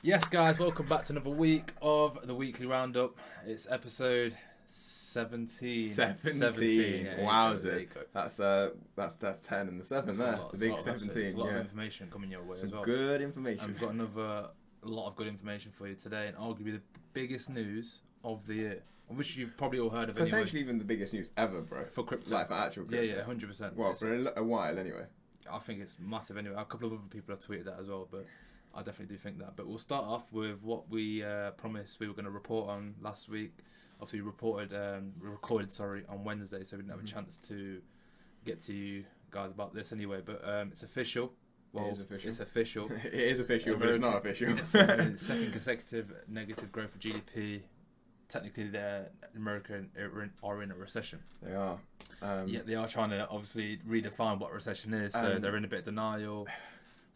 Yes, guys, welcome back to another week of the Weekly Roundup. It's episode 17. 17. Yeah, Wow, there you go. that's 10 and the 7 there. It's a big 17. There's a lot of information coming your way Some as well. good information. And we've got a lot of good information for you today, and arguably the biggest news of the year, which you've probably all heard of anyway. Potentially even the biggest news ever, bro. For crypto. Like for actual crypto. Yeah, 100%. Well, for a while anyway. I think it's massive anyway. A couple of other people have tweeted that as well, but I definitely do think that. But we'll start off with what we promised we were going to report on last week. Obviously, we recorded on Wednesday, so we didn't have a chance to get to you guys about this anyway. But it's official. Well, it is official. It's official. It is official, but it's not official. It's second consecutive negative growth of GDP. Technically, America are in a recession. They are. Yeah, they are trying to obviously redefine what recession is, so they're in a bit of denial.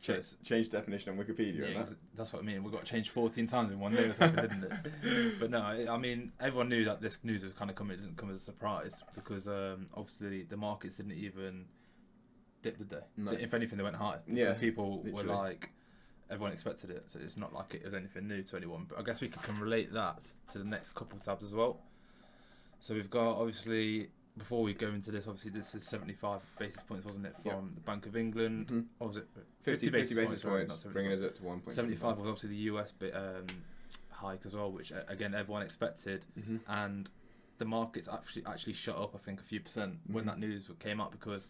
So change definition on Wikipedia. Yeah, that's what I mean. We got changed 14 times in one day or something, didn't it? But no, I mean, everyone knew that this news was kind of coming. It didn't come as a surprise because obviously the markets didn't even dip, did they? No. If anything, they went high. Yeah, people literally. were like, everyone expected it, so it's not like it was anything new to anyone. But I guess we can relate that to the next couple tabs as well. So we've got, obviously, before we go into this, obviously this is 75 basis points, wasn't it, from the Bank of England? Mm-hmm. Or was it 50 basis points, right, bringing us up to 1.75. 75 was obviously the US hike as well, which again everyone expected, and the markets actually shot up, I think, a few percent when that news came out, because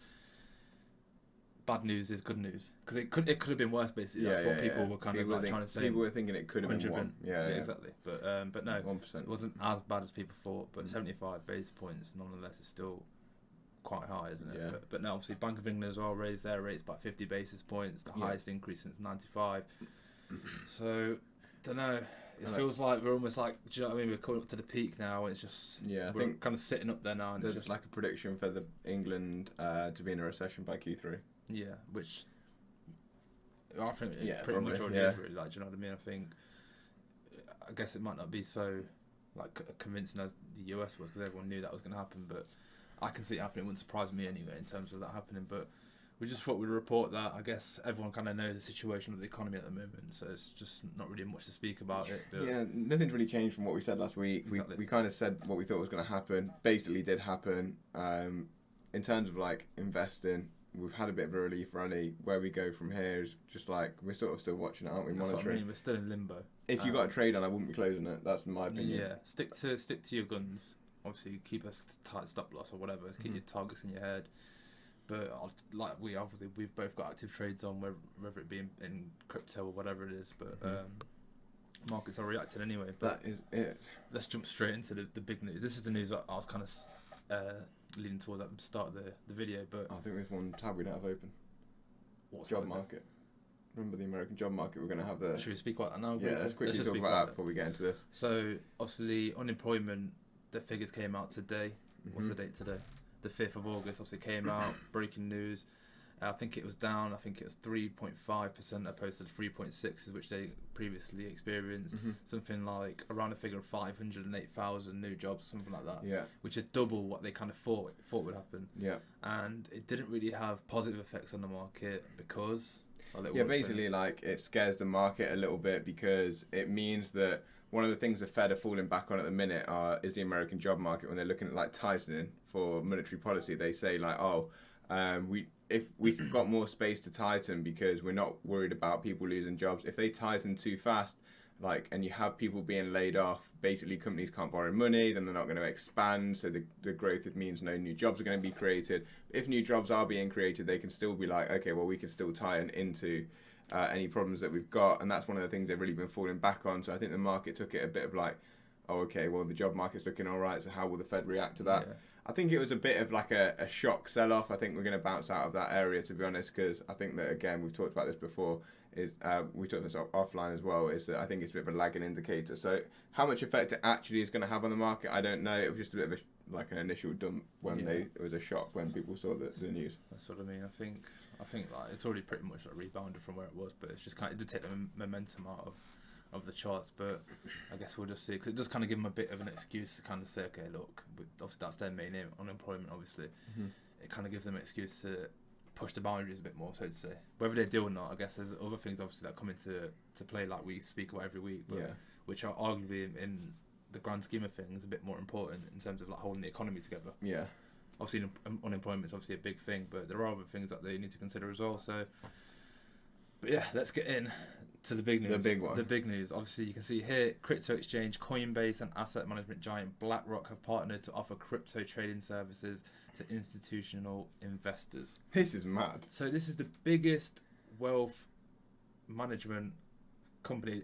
bad news is good news, because it could have been worse, basically. That's what people were kind of trying to say. People were thinking it could have been 1. Yeah, exactly. But no, 1%. It wasn't as bad as people thought. But 75 basis points, nonetheless, is still quite high, isn't it? Yeah. But now, obviously, Bank of England as well raised their rates by 50 basis points, the highest increase since '95. So, don't know. It feels like we're almost like, do you know what I mean? We're coming up to the peak now, and it's just I think kind of sitting up there now. And there's just like a prediction for the England to be in a recession by Q3. Yeah, which I think pretty much already is, really. Like, do you know what I mean? I guess it might not be so like convincing as the US was, because everyone knew that was going to happen. But I can see it happening. It wouldn't surprise me anyway in terms of that happening. But we just thought we'd report that. I guess everyone kind of knows the situation of the economy at the moment, so it's just not really much to speak about it. But yeah, nothing's really changed from what we said last week. Exactly. We kind of said what we thought was going to happen. Basically, did happen. In terms of like investing, we've had a bit of a relief rally. Where we go from here is just like, we're sort of still watching it, aren't we? That's Monitoring. what I mean. We're still in limbo. If you got a trade on, I wouldn't be closing it. That's my opinion. Yeah, stick to your guns. Obviously, keep a tight stop loss or whatever. Keep your targets in your head. But we've both got active trades on, whether it be in crypto or whatever it is. But markets are reacting anyway. But that is it. Let's jump straight into the big news. This is the news that I was kind of leaning towards at the start of the video. But I think there's one tab we don't have open. What's job market? Remember the American job market? We're going to have the. Should we speak about that now? Yeah, let's quickly talk about that before we get into this. So obviously, unemployment, the figures came out today. What's the date today? The 5th of August, obviously came out. Breaking news. I think it was down. I think it was 3.5% opposed to the 3.6%, which they previously experienced. Something like around a figure of 508,000 new jobs, something like that. Yeah. Which is double what they kind of thought would happen. Yeah. And it didn't really have positive effects on the market because. Basically, like, it scares the market a little bit, because it means that one of the things the Fed are falling back on at the minute is the American job market. When they're looking at like tightening for monetary policy, they say like, if we've got more space to tighten because we're not worried about people losing jobs. If they tighten too fast, and you have people being laid off, basically companies can't borrow money, then they're not going to expand. So the growth, it means no new jobs are going to be created. If new jobs are being created, they can still be like, okay, well, we can still tighten into any problems that we've got. And that's one of the things they've really been falling back on. So I think the market took it a bit of like, oh, okay, well, the job market's looking all right, so how will the Fed react to that? Yeah. I think it was a bit of like a shock sell-off. I think we're going to bounce out of that area, to be honest, because I think that, again, we've talked about this before, we talked this offline as well, is that I think it's a bit of a lagging indicator. So how much effect it actually is going to have on the market, I don't know. It was just a bit of an initial dump when it was a shock when people saw the news. That's what I mean. I think like it's already pretty much like rebounded from where it was, but it's just kind of, it did take the momentum out of the charts. But I guess we'll just see, because it does kind of give them a bit of an excuse to kind of say, okay, look, obviously that's their main aim, unemployment, obviously. It kind of gives them an excuse to push the boundaries a bit more, so to say. Whether they do or not, I guess there's other things obviously that come into play, like we speak about every week, but which are arguably in the grand scheme of things a bit more important in terms of like holding the economy together. Yeah. Obviously, unemployment is obviously a big thing, but there are other things that they need to consider as well. So, but yeah, let's get in to the big news. The big one. The big news. Obviously, you can see here, crypto exchange Coinbase and asset management giant BlackRock have partnered to offer crypto trading services to institutional investors. This is mad. So this is the biggest wealth management company.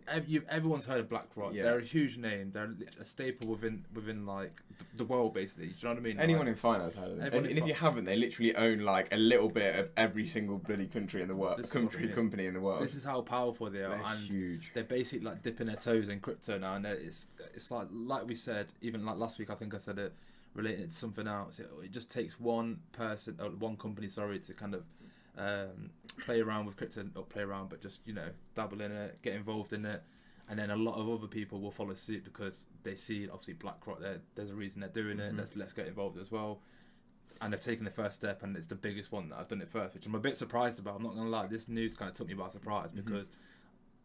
Everyone's heard of BlackRock. Yeah. They're a huge name. They're a staple within like the world, basically. Do you know what I mean? Anyone like, in finance heard of them. And if you haven't, they literally own like a little bit of every single bloody country in the world. Company in the world. This is how powerful they are. They're and huge. They're basically like dipping their toes in crypto now, and it's like we said, even like last week, I think I said it, relating it to something else. It just takes one person, or one company, sorry, to kind of play around with crypto, not play around, but just dabble in it, get involved in it. And then a lot of other people will follow suit because they see, obviously, BlackRock, there's a reason they're doing it. Let's get involved as well. And they've taken the first step, and it's the biggest one that I've done it first, which I'm a bit surprised about. I'm not going to lie. This news kind of took me by surprise because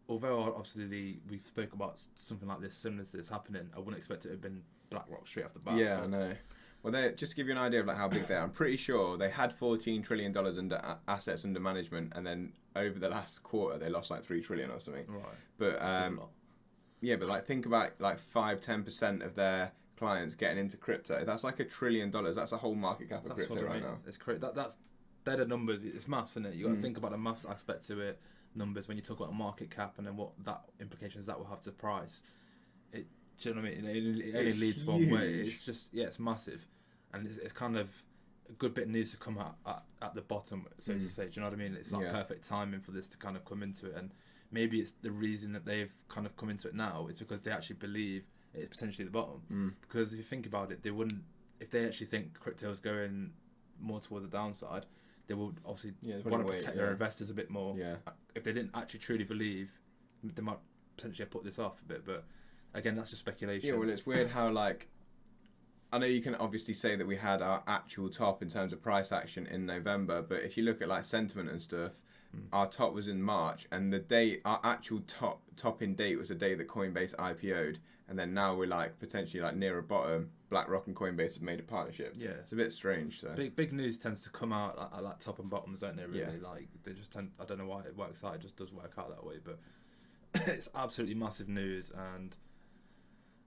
although, obviously, we spoke about something like this, similar to this happening, I wouldn't expect it to have been BlackRock straight off the bat. Yeah, I know. Well, just to give you an idea of like how big they are, I'm pretty sure they had $14 trillion under assets under management, and then over the last quarter they lost like $3 trillion or something. Right. But yeah, but like think about like 5-10% of their clients getting into crypto. That's like $1 trillion. That's a whole market cap of crypto right now. It's they're the numbers. It's maths, isn't it? You got to think about the maths aspect to it. Numbers when you talk about a market cap and then what that implications that will have to price. Do you know what I mean? It only leads one way. It's just, it's massive. And it's kind of a good bit of news to come out at the bottom, so to say. Do you know what I mean? It's like perfect timing for this to kind of come into it. And maybe it's the reason that they've kind of come into it now is because they actually believe it's potentially the bottom. Because if you think about it, they wouldn't, if they actually think crypto is going more towards the downside, they will obviously want to protect their investors a bit more. Yeah. If they didn't actually truly believe, they might potentially have put this off a bit, but again, that's just speculation. Yeah, well, it's weird how, like, I know you can obviously say that we had our actual top in terms of price action in November, but if you look at, like, sentiment and stuff, our top was in March, and our actual top in date was the day that Coinbase IPO'd, and then now we're, like, potentially, like, near a bottom. BlackRock and Coinbase have made a partnership. Yeah. It's a bit strange, so. Big news tends to come out at like top and bottoms, don't they, really? Yeah. Like, they just tend, I don't know why it works out, it just does work out that way, but it's absolutely massive news, and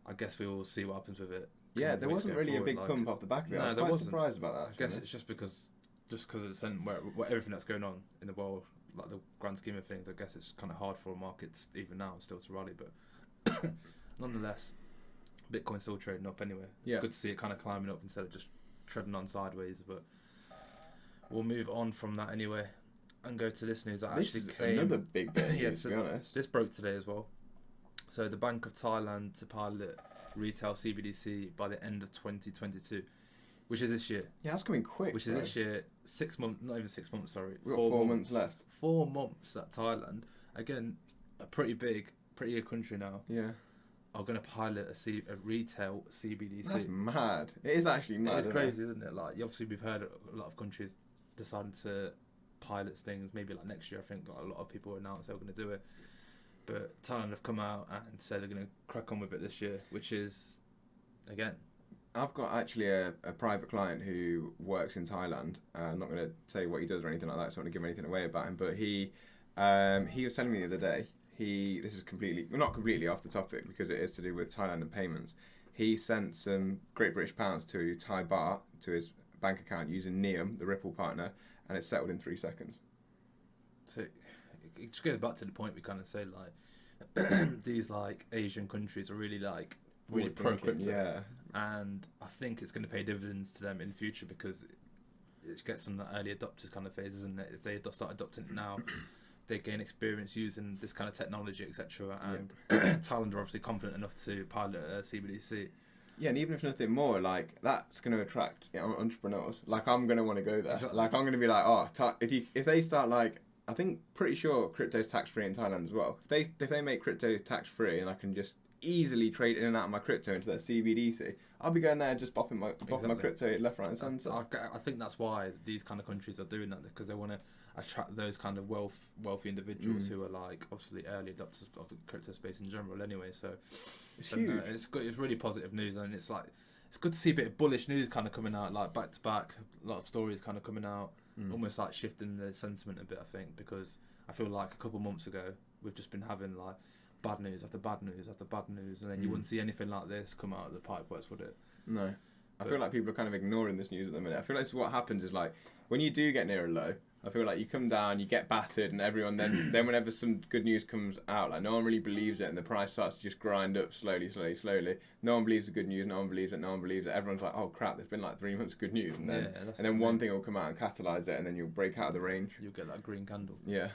I guess we will see what happens with it. Yeah, there wasn't really a big pump off the back of it. I was quite surprised about that. I guess it's just because of the sentiment, where everything that's going on in the world, like the grand scheme of things. I guess it's kind of hard for markets even now still to rally, but nonetheless, Bitcoin's still trading up anyway. It's good to see it kind of climbing up instead of just treading on sideways. But we'll move on from that anyway and go to this news that this actually is came. Another big bit, to be honest. This broke today as well. So the Bank of Thailand to pilot retail CBDC by the end of 2022, which is this year. Yeah, that's coming quick. Which is this year. 6 months, not even 6 months. Sorry, we've got 4 months left. 4 months that Thailand, again, a pretty good country now. Yeah. Are going to pilot a retail CBDC. That's mad. It is actually mad. It's crazy, isn't it? Like, obviously, we've heard a lot of countries deciding to pilot things. Maybe like next year, I think a lot of people announced they were going to do it. But Thailand have come out and said they're going to crack on with it this year, which is, again. I've got actually a private client who works in Thailand. I'm not going to say what he does or anything like that, so I don't want to give anything away about him. But he was telling me the other day, this is not completely off the topic because it is to do with Thailand and payments. He sent some Great British pounds to Thai baht to his bank account using Neum, the Ripple partner, and it settled in 3 seconds. So it just goes back to the point we kind of say, like, these like Asian countries are really pro crypto, and I think it's going to pay dividends to them in the future because it gets them that early adopters kind of phase, isn't it? If they start adopting it now, they gain experience using this kind of technology, etc. And Thailand are obviously confident enough to pilot a CBDC. Yeah, and even if nothing more, like, that's going to attract entrepreneurs. Like, I'm going to want to go there. Exactly. Like, I'm going to be like, if they start, like, I think pretty sure crypto's tax free in Thailand as well. If they make crypto tax free and I can just easily trade in and out of my crypto into that CBDC. I'll be going there and just bopping my crypto left, right, and centre. I think that's why these kind of countries are doing that, because they want to attract those kind of wealthy individuals who are like obviously early adopters of the crypto space in general. Anyway, so it's huge. It's good. It's really positive news, and it's like it's good to see a bit of bullish news kind of coming out, like back to back. A lot of stories kind of coming out, almost like shifting the sentiment a bit. I think because I feel like a couple of months ago we've just been having like bad news after bad news after bad news, and then you wouldn't see anything like this come out of the pipeworks, would it? No. I feel like people are kind of ignoring this news at the minute. I feel like what happens is like when you do get near a low, I feel like you come down, you get battered, and everyone then whenever some good news comes out, like no one really believes it, and the price starts to just grind up slowly. No one believes the good news, no one believes it. Everyone's like, oh crap, there's been like 3 months of good news, and then one thing will come out and catalyse it, and then you'll break out of the range. You'll get that green candle. Yeah.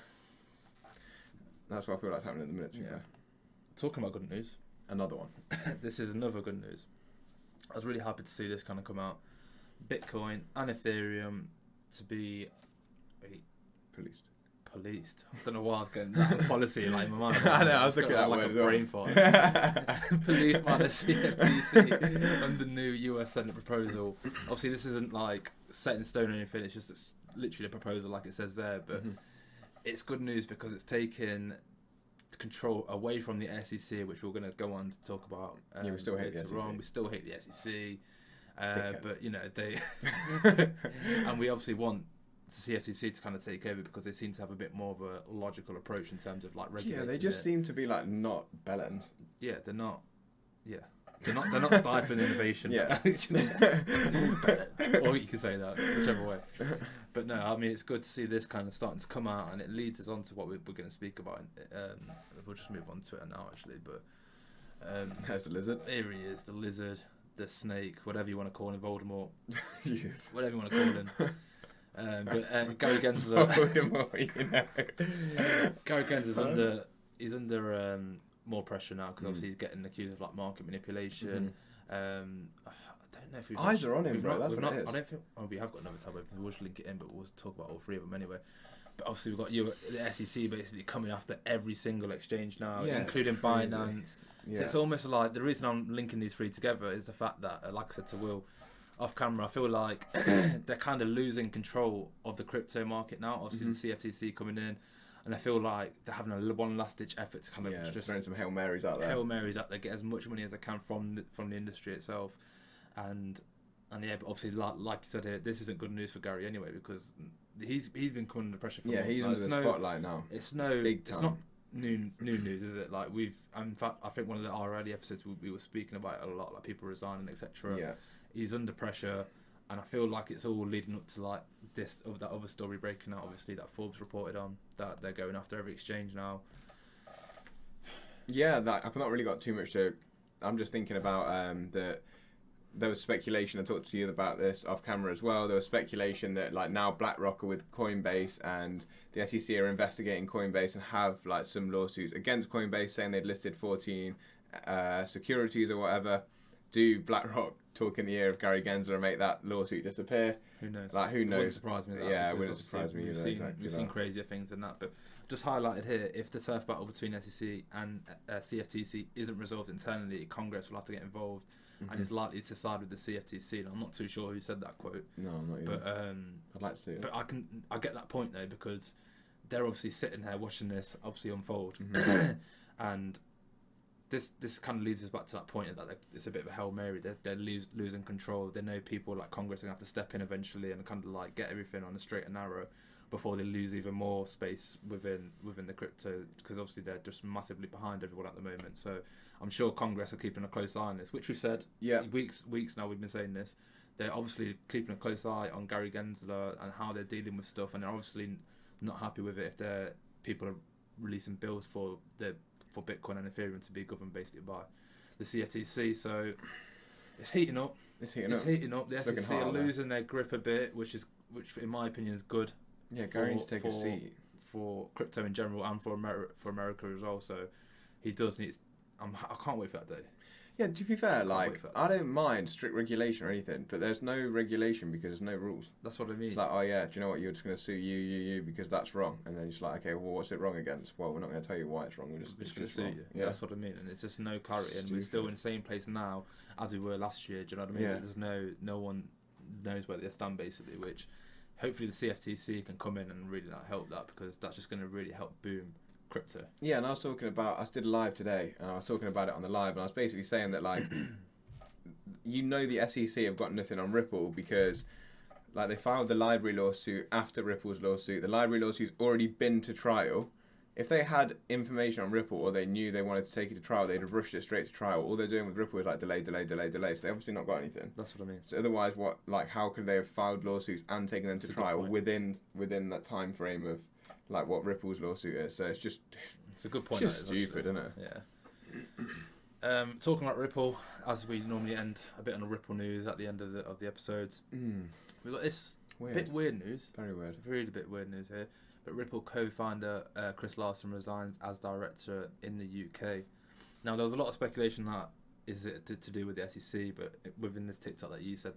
That's what I feel like's happening at the minute. Yeah. Talking about good news. Another one. This is another good news. I was really happy to see this kind of come out. Bitcoin and Ethereum to be policed. I don't know why I was getting that policy like in my mind. I know, I was looking at that like word a brain fart. Policed by the CFTC under new US Senate proposal. Obviously, this isn't like set in stone or anything. It's just literally a proposal, like it says there. But it's good news because it's taken control away from the SEC, which we're going to go on to talk about. Yeah, we still hate the SEC. We still hate the SEC. But you know they, and we obviously want the CFTC to kind of take over because they seem to have a bit more of a logical approach in terms of like regulating. Yeah, they just seem to be like not bellends. Yeah, they're not. Yeah, they're not stifling innovation. Yeah, or you can say that whichever way. But no, I mean it's good to see this kind of starting to come out, and it leads us on to what we're going to speak about. We'll just move on to it now, actually. But there's the lizard. Here he is, the lizard. The snake, whatever you want to call him, Voldemort, yes. Whatever you want to call him. But Gary Gensler, Gary Gensler's under more pressure now because obviously he's getting accused of like market manipulation. I don't know if eyes are on him, bro. That's what it is. I don't think. Oh, we have got another tab open. We'll just link it in, but we'll talk about all three of them anyway. But obviously we've got the SEC basically coming after every single exchange now, including Binance. Yeah. So it's almost like the reason I'm linking these three together is the fact that, like I said to Will, off camera, I feel like they're kind of losing control of the crypto market now. Obviously the CFTC coming in, and I feel like they're having one last ditch effort to kind of just throwing some Hail Marys out there. Get as much money as they can from the industry itself, and yeah, but obviously like you said here, this isn't good news for Gary anyway because he's been coming under pressure for months. He's under the spotlight now. It's not new news, is it? Like in fact, I think one of the early episodes we were speaking about it a lot, like people resigning, etc. Yeah, he's under pressure, and I feel like it's all leading up to like that other story breaking out. Obviously, that Forbes reported on that they're going after every exchange now. Yeah, I've not really got too much to. I'm just thinking about that. There was speculation, I talked to you about this off camera as well, there was speculation that like now BlackRock are with Coinbase and the SEC are investigating Coinbase and have like some lawsuits against Coinbase saying they'd listed 14 securities or whatever. Do BlackRock talk in the ear of Gary Gensler and make that lawsuit disappear? Who knows? Like, who knows? It wouldn't surprise me. It wouldn't surprise me either. We've seen crazier things than that, but just highlighted here, if the turf battle between SEC and CFTC isn't resolved internally, Congress will have to get involved. And is likely to side with the CFTC. And I'm not too sure who said that quote. No, I'm not either. But I'd like to see it. But I get that point though because they're obviously sitting here watching this obviously unfold, and this kind of leads us back to that point that it's a bit of a Hail Mary. They're losing control. They know people like Congress are gonna have to step in eventually and kind of like get everything on a straight and narrow before they lose even more space within the crypto because obviously they're just massively behind everyone at the moment. So I'm sure Congress are keeping a close eye on this, which we've said weeks now. We've been saying this. They're obviously keeping a close eye on Gary Gensler and how they're dealing with stuff, and they're obviously not happy with it if people are releasing bills for Bitcoin and Ethereum to be governed basically by the CFTC. So it's heating up. It's heating up. The SEC are losing their grip a bit, which in my opinion is good. Yeah, Gary needs to take a seat for crypto in general and for America as well. So he does need. I can't wait for that day. Yeah, to be fair, like, wait for that. I don't mind strict regulation or anything, but there's no regulation because there's no rules. That's what I mean. It's like, oh yeah, do you know what? You're just going to sue you because that's wrong. And then it's like, okay, well, what's it wrong against? Well, we're not going to tell you why it's wrong. We're just going to sue wrong. you. Yeah. That's what I mean. And it's just no clarity. And we're still in the same place now as we were last year. Do you know what I mean? Yeah. There's no one knows where they stand, basically, which hopefully the CFTC can come in and really help that, because that's just going to really help boom crypto. Yeah, and I did a live today, and I was talking about it on the live, and I was basically saying that, like, the SEC have got nothing on Ripple because, like, they filed the library lawsuit after Ripple's lawsuit. The library lawsuit's already been to trial. If they had information on Ripple, or they knew they wanted to take it to trial, they'd have rushed it straight to trial. All they're doing with Ripple is like delay. So they obviously not got anything. That's what I mean. So otherwise, how could they have filed lawsuits and taken them to trial within that time frame of, like, what Ripple's lawsuit is? So it's a good point. It's just stupid, isn't it? Yeah. Talking about Ripple, as we normally end a bit on the Ripple news at the end of the episodes, we've got this bit weird news. Very weird. Really bit weird news here. But Ripple co-founder Chris Larsen resigns as director in the UK. Now, there was a lot of speculation that is it to do with the SEC, but within this TikTok that you said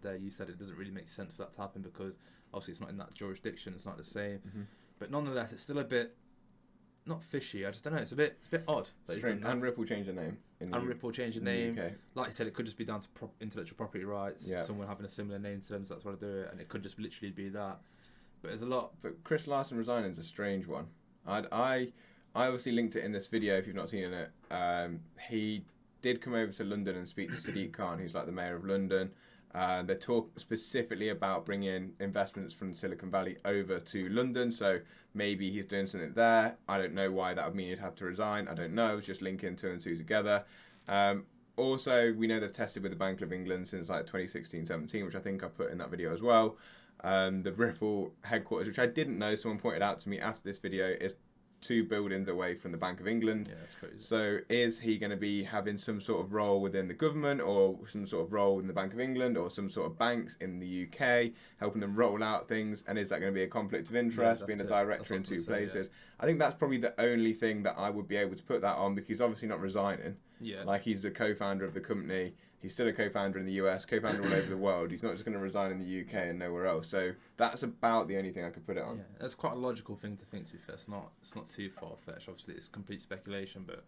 it doesn't really make sense for that to happen because obviously it's not in that jurisdiction, it's not the same. Mm-hmm. But nonetheless, it's still a bit, not fishy, I just don't know, it's a bit odd. And Ripple changed the name. Ripple changed the name. UK. Like I said, it could just be down to intellectual property rights, someone having a similar name to them, so that's why they do it, and it could just literally be that. But there's a lot. But Chris Larsen resigning is a strange one. I obviously linked it in this video if you've not seen it. He did come over to London and speak to Sadiq Khan, who's like the mayor of London. They talk specifically about bringing investments from Silicon Valley over to London. So maybe he's doing something there. I don't know why that would mean he'd have to resign. I don't know. It's just linking two and two together. Also, we know they've tested with the Bank of England since like 2016-17, which I think I put in that video as well. The Ripple headquarters, which I didn't know, someone pointed out to me after this video, is 2 buildings away from the Bank of England. Yeah, that's crazy. So is he going to be having some sort of role within the government, or some sort of role in the Bank of England, or some sort of banks in the UK, helping them roll out things? And is that going to be a conflict of interest, being a director in 2 places? I think that's probably the only thing that I would be able to put that on, because he's obviously not resigning. Yeah. Like, he's the co-founder of the company. He's still a co-founder in the US, co-founder all over the world. He's not just going to resign in the UK and nowhere else. So that's about the only thing I could put it on. Yeah, that's quite a logical thing to think, to be fair. It's not too far-fetched. Obviously, it's complete speculation, but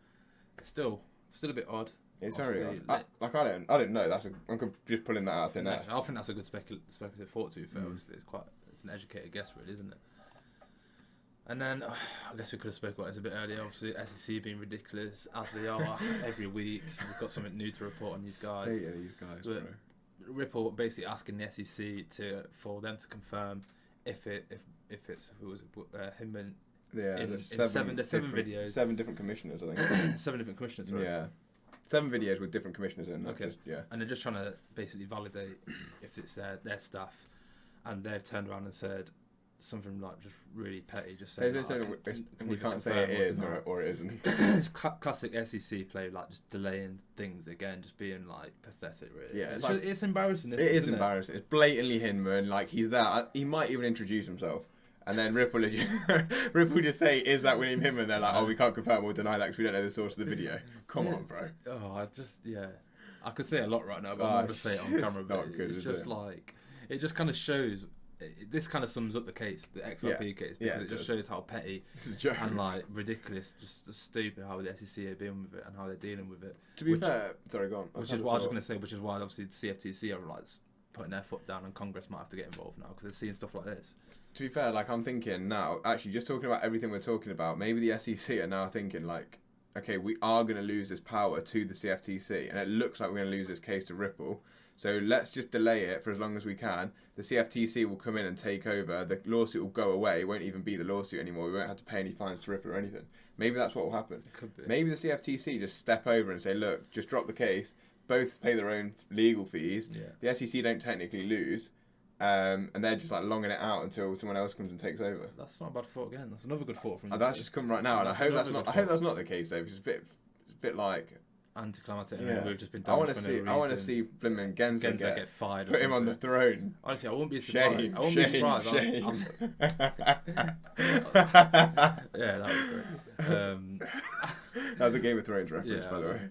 it's still a bit odd. It's very odd. I don't know. I'm just pulling that out of thin air. I think that's a good speculative thought, to be fair. Obviously, it's an educated guess, really, isn't it? And then, I guess we could have spoken about this a bit earlier. Obviously, SEC being ridiculous, as they are every week. We've got something new to report on these guys. State of these guys, but bro. Ripple basically asking the SEC for them to confirm if it's him and there's 7 videos. 7 different commissioners, I think. 7 different commissioners, right? Yeah. 7 videos with different commissioners in. Okay. Yeah. And they're just trying to basically validate if it's their staff, and they've turned around and said something like just really petty, just saying we can't say it is or it isn't. It's classic SEC play, like just delaying things again, just being like pathetic, really. Yeah, it's embarrassing. It is embarrassing. It's blatantly him, and like he's there. He might even introduce himself, and then Ripple just say, "Is that William Hinman?" They're like, "Oh, we can't confirm or deny that because we don't know the source of the video." Come on, bro. Oh, I could say a lot right now, but I'm not gonna say it on camera. But good, it's just like it just kind of shows. This kind of sums up the case, the XRP case, because it just shows how petty and like ridiculous, just stupid how the SEC are dealing with it and how they're dealing with it. To be fair, sorry, go on. Which is what I was going to say. Which is why obviously the CFTC are like putting their foot down, and Congress might have to get involved now because they're seeing stuff like this. To be fair, like I'm thinking now, actually, just talking about everything we're talking about, maybe the SEC are now thinking like, okay, we are going to lose this power to the CFTC, and it looks like we're going to lose this case to Ripple. So let's just delay it for as long as we can. The CFTC will come in and take over. The lawsuit will go away. It won't even be the lawsuit anymore. We won't have to pay any fines to Ripple or anything. Maybe that's what will happen. It could be. Maybe the CFTC just step over and say, look, just drop the case. Both pay their own legal fees. Yeah. The SEC don't technically lose. And they're just like longing it out until someone else comes and takes over. That's not a bad thought again. That's another good thought from you. That's just come right now. And I hope that's not the case though. It's a bit like anticlimactic. Yeah. We've just been. I want to see Blimmin Genza get fired. Put him on the throne. Honestly, I wouldn't be surprised. Shame, I wouldn't be surprised. Shame. Yeah, that was great. That was a Game of Thrones reference, by the way.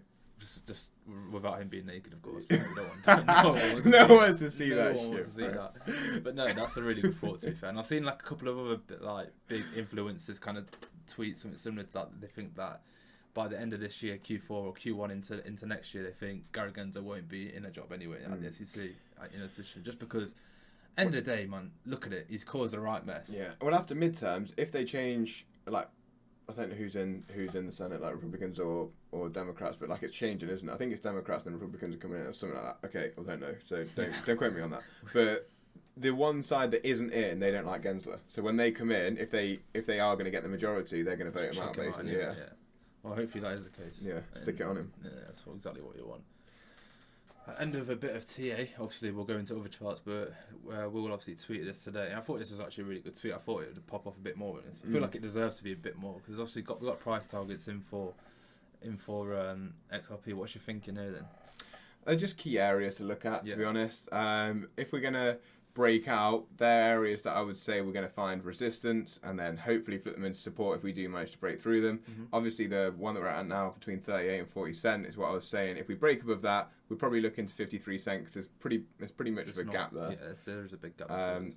just without him being naked, of course. No one wants to see that shit. But no, that's a really good thought, to be fair. And I've seen like a couple of other big influencers kind of tweet something similar to that. They think that by the end of this year, Q4 or Q1 into next year, they think Gary Genza won't be in a job anyway at the SEC in a position, just because. End of the day, man, look at it. He's caused a right mess. Yeah. Well, after midterms, if they change, like, I don't know who's in the Senate, like Republicans or Democrats, but like it's changing, isn't it? I think it's Democrats and Republicans are coming in or something like that. Okay, I don't know, so don't quote me on that. But the one side that isn't in, they don't like Gensler. So when they come in, if they are going to get the majority, they're going to vote him out, basically. Yeah. Well, hopefully that is the case. Yeah, stick it on him. Yeah, that's exactly what you want. End of a bit of TA. Obviously, we'll go into other charts, but we'll obviously tweet this today. And I thought this was actually a really good tweet. I thought it would pop off a bit more. I feel like it deserves to be a bit more because obviously we've got price targets in for XRP. What's your thinking there then? They're just key areas to look at, to be honest. If we're gonna break out, they're areas that I would say we're going to find resistance and then hopefully flip them into support if we do manage to break through them. Obviously, the one that we're at now between 38 and 40 cent is what I was saying. If we break above that, we'd probably look into 53 cent because there's pretty much of a gap there. Yeah, there's a big gap.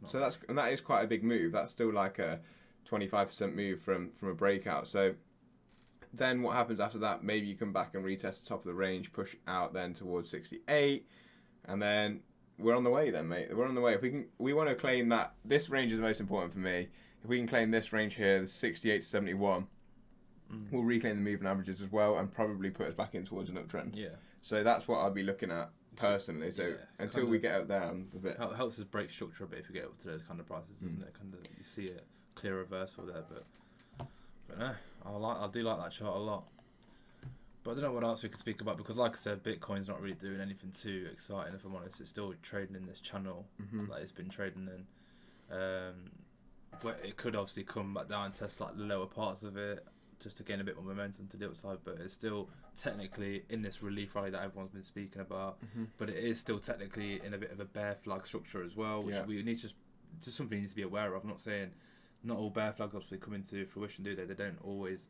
So that is quite a big move. That's still like a 25% move from a breakout. So then what happens after that? Maybe you come back and retest the top of the range, push out then towards 68, and then we're on the way then, mate. We're on the way. If we want to claim that this range is the most important for me. If we can claim this range here, the 68 to 71, we'll reclaim the moving averages as well and probably put us back in towards an uptrend. Yeah. So that's what I'd be looking at personally. So until we get up there, I'm a bit. It helps us break structure a bit if we get up to those kind of prices, doesn't it? Kind of you see a clear reversal there, but no, I do like that chart a lot. But I don't know what else we could speak about because, like I said, Bitcoin's not really doing anything too exciting. If I'm honest, it's still trading in this channel that it's been trading in. But it could obviously come back down and test like the lower parts of it just to gain a bit more momentum to the upside. But it's still technically in this relief rally that everyone's been speaking about. But it is still technically in a bit of a bear flag structure as well, which we need just something we need to be aware of. I'm not saying not all bear flags obviously come into fruition, do they? They don't always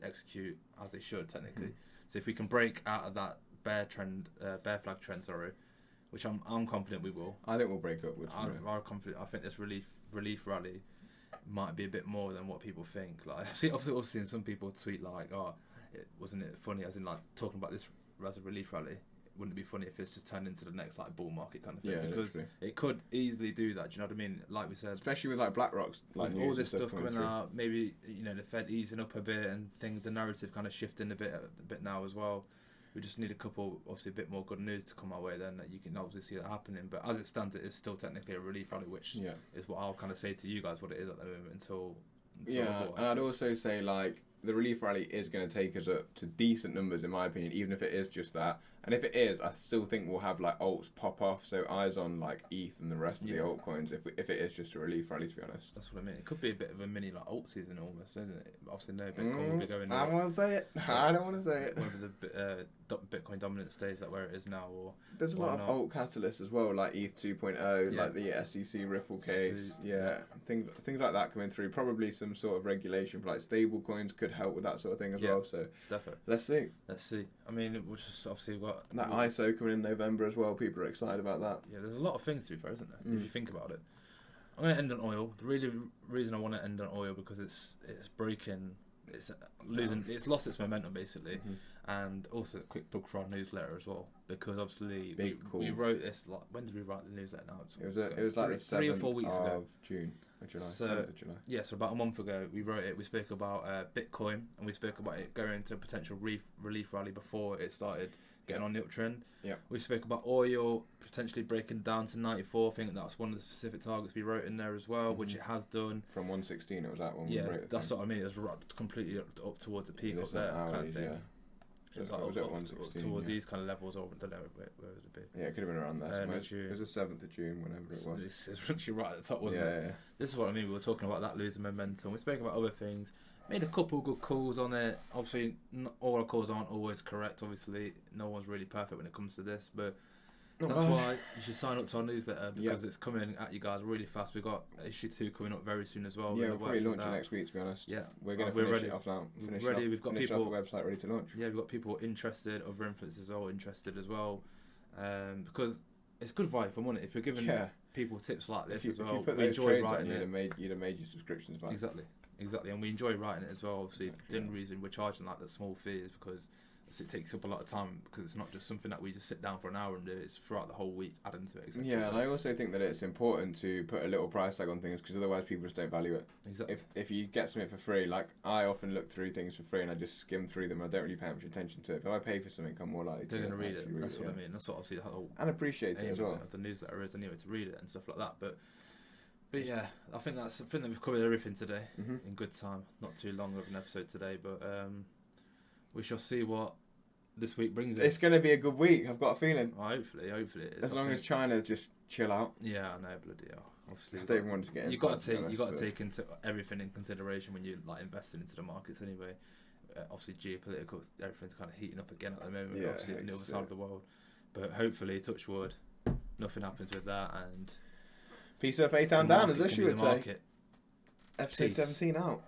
execute as they should technically. So if we can break out of that bear flag trend, which I'm confident we will. I think we'll break up. I'm confident. I think this relief rally might be a bit more than what people think. Like I've seen some people tweet like, "Oh, wasn't it funny?" As in like talking about this as a relief rally. Wouldn't it be funny if it's just turned into the next like bull market kind of thing? Yeah, because it could easily do that. Do you know what I mean? Like we said, especially with like BlackRock's like all this stuff coming out, maybe the Fed easing up a bit and the narrative kind of shifting a bit now as well. We just need obviously a bit more good news to come our way. Then you can obviously see that happening. But as it stands, it is still technically a relief rally, which is what I'll kind of say to you guys what it is at the moment until and I'd also say like the relief rally is going to take us up to decent numbers in my opinion, even if it is just that. And if it is, I still think we'll have like alts pop off. So eyes on like ETH and the rest of the altcoins. If it is just a relief rally, to be honest. That's what I mean. It could be a bit of a mini like alt season almost, isn't it? Obviously, no Bitcoin will be going. I don't want to say it. I don't want to say it. Whether the Bitcoin dominance stays like where it is now, or there's a lot of alt catalysts as well, like ETH 2.0, like the SEC Ripple case, things like that coming through. Probably some sort of regulation for like stable coins could help with that sort of thing as well. So definitely, let's see. I mean, we'll just obviously got that ISO coming in November as well. People are excited about that. Yeah, there's a lot of things to be fair, isn't there? If you think about it. I'm going to end on oil. The really reason I want to end on oil because it's breaking, it's losing, it's lost its momentum basically, and also a quick plug for our newsletter as well because obviously we wrote this. Like, when did we write the newsletter? Now it was like 3 or 4 weeks ago. Of June. July, so about a month ago we wrote it. We spoke about Bitcoin and we spoke about it going into a potential relief rally before it started getting on the uptrend. We spoke about oil potentially breaking down to 94. I think that's one of the specific targets we wrote in there as well, which it has done. From 116 it was that one. Yeah, that's what I mean. It was completely up towards the peak up there kind of thing. It was at 116. Towards these kind of levels, or I don't know where would it be? Yeah, it could have been around there. It was the 7th of June, whenever it was. It's actually right at the top, wasn't it? Yeah. This is what I mean. We were talking about that losing momentum. We spoke about other things. Made a couple good calls on it. Obviously, not all our calls aren't always correct. Obviously, no one's really perfect when it comes to this, but That's why you should sign up to our newsletter, because it's coming at you guys really fast. We've got issue 2 coming up very soon as well. Yeah, we'll probably launch it next week, to be honest. Yeah, we're going to finish it off now. We've got people off the website ready to launch. Yeah, we've got people interested, other influencers all interested as well, because it's good vibe. If I'm on it, if we're giving people tips like this as well, if you put we those enjoy trades writing on, it. you'd have made your subscriptions back. Exactly, and we enjoy writing it as well. Obviously, the only reason we're charging like the small fee is because it takes up a lot of time, because it's not just something that we just sit down for an hour and do. It's throughout the whole week, adding to it, etc. Yeah, and I also think that it's important to put a little price tag on things, because otherwise people just don't value it. Exactly. If you get something for free, like I often look through things for free and I just skim through them. I don't really pay much attention to it. If I pay for something, I'm more likely they're going to read it. That's it, what I mean. That's what obviously the whole and appreciate it as well. Of the newsletter is anyway, to read it and stuff like that. But yeah, I think that we've covered everything today in good time. Not too long of an episode today, but we shall see what this week brings. It's going to be a good week. I've got a feeling. Oh, hopefully it is. As long as China just chill out. Yeah, I know, bloody hell. Obviously, I don't even want to get. You got to take into everything in consideration when you're like investing into the markets anyway. Obviously, geopolitical, everything's kind of heating up again at the moment. Yeah, obviously, on the other side of the world. But hopefully, touch wood, nothing happens with that, and peace up, A-Town down, as Usher would say. Market. Episode 17 out.